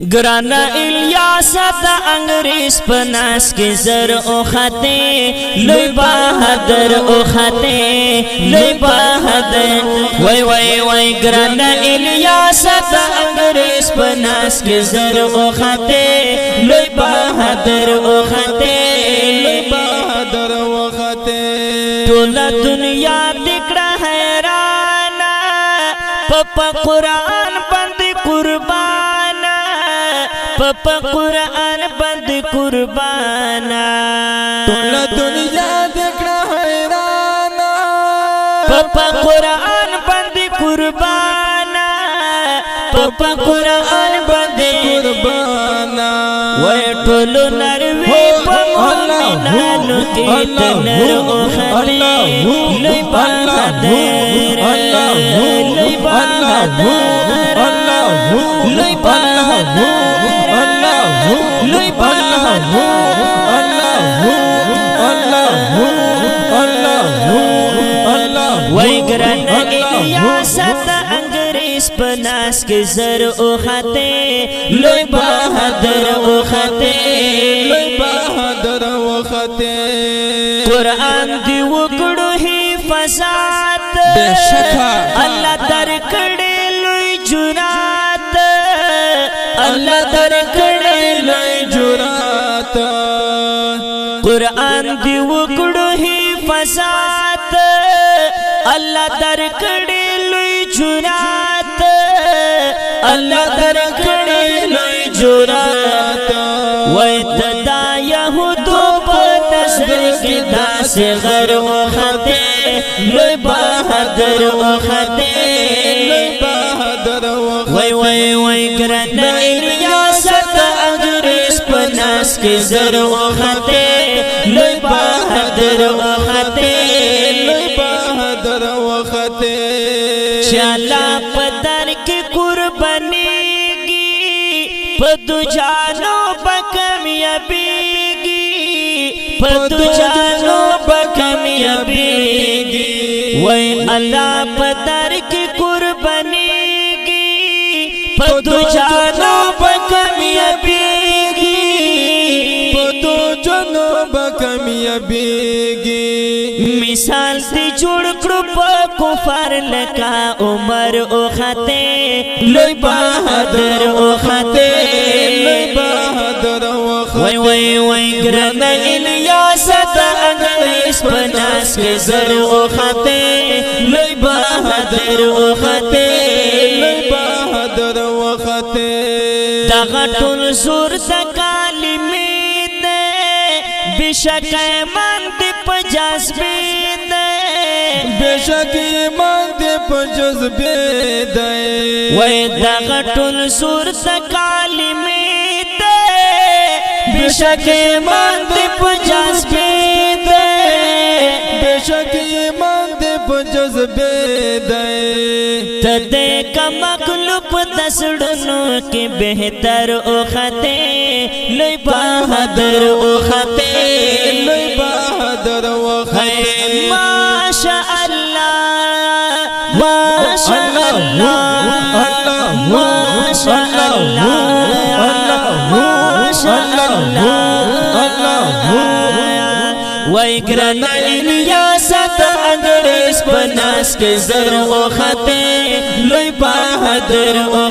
گرانا الیاس دا انگریز پناس کے زر او خطے لوی بہادر او خطے لوی بہادر وی وی وی گرانا الیاس دا انگریز پناس کے زر او خطے لوی بہادر او خطے لوی بہادر او خطے تولا دنیا دکڑا حیرانا پپا قرآن بند قربانا پپا قرآن بند قربانا تولا دنیا دکڑا حیرانا پپا قرآن بند قربانا پپا قرآن بند قربانا وی ٹولو نروی پا مومنانو کی تنر او خطے لوی بہادر لوی بہادر لوی بہادر لوی بہادر وی گرن الیاس دا انگریز پناس کے زر او خطے لوی بہادر او خطے لوی بہادر او خطے قرآن دی وکڑو حفاظت بے شکا اللہ در کڑے لوی جرات اللہ در کڑے لوی جرات قرآن دی وکڑو حفاظت اللہ در کڑے لوی جرات اللہ در کڑے لوی جرات وی تدا یہودو پا نظر کی دا سے غر و خطے لوی بہادر و خطے لوی بہادر او وی وی وی گرن الیاس دا انگریز پناس کے زر و خطے لوی بہادر و خطے لوی بہادر او خطے چالا پدر کی قربانی گی پدو جانو بکمیابی گی پدو جانو بکمیابی گی وی اللہ پدر کی قربانی گی پدو جانو بکمیابی گی پدو جانو بکمیابی گی مثال دی جوڑ کرو پا کفار لکا عمر او خطے لوی بہادر او خطے لوی بہادر او خطے وی وی وی گرن الیاس دا انگریز پناس کے زر او خطے لوی بہادر او خطے لوی بہادر او خطے دا غطن زور دا کالمی دے بشک ایمان دی پا جذبی دے بشک ایمان دے پا جذبے دے وی دا غطن زور دا کالمی دے بشک ایمان دی پا جذبی دے بشک ایمان دے پا جذبے دے تدے کا مخلوق دسڑنو کی بہتر او خطے لوی بہادر او خطے لوی بہادر او خطے ماشاء اللہ ماشاء اللہ ماشاء اللہ ماشاء اللہ وی گرن الیاس دا انگریز پناس کے زر او خطے لوی بہادر او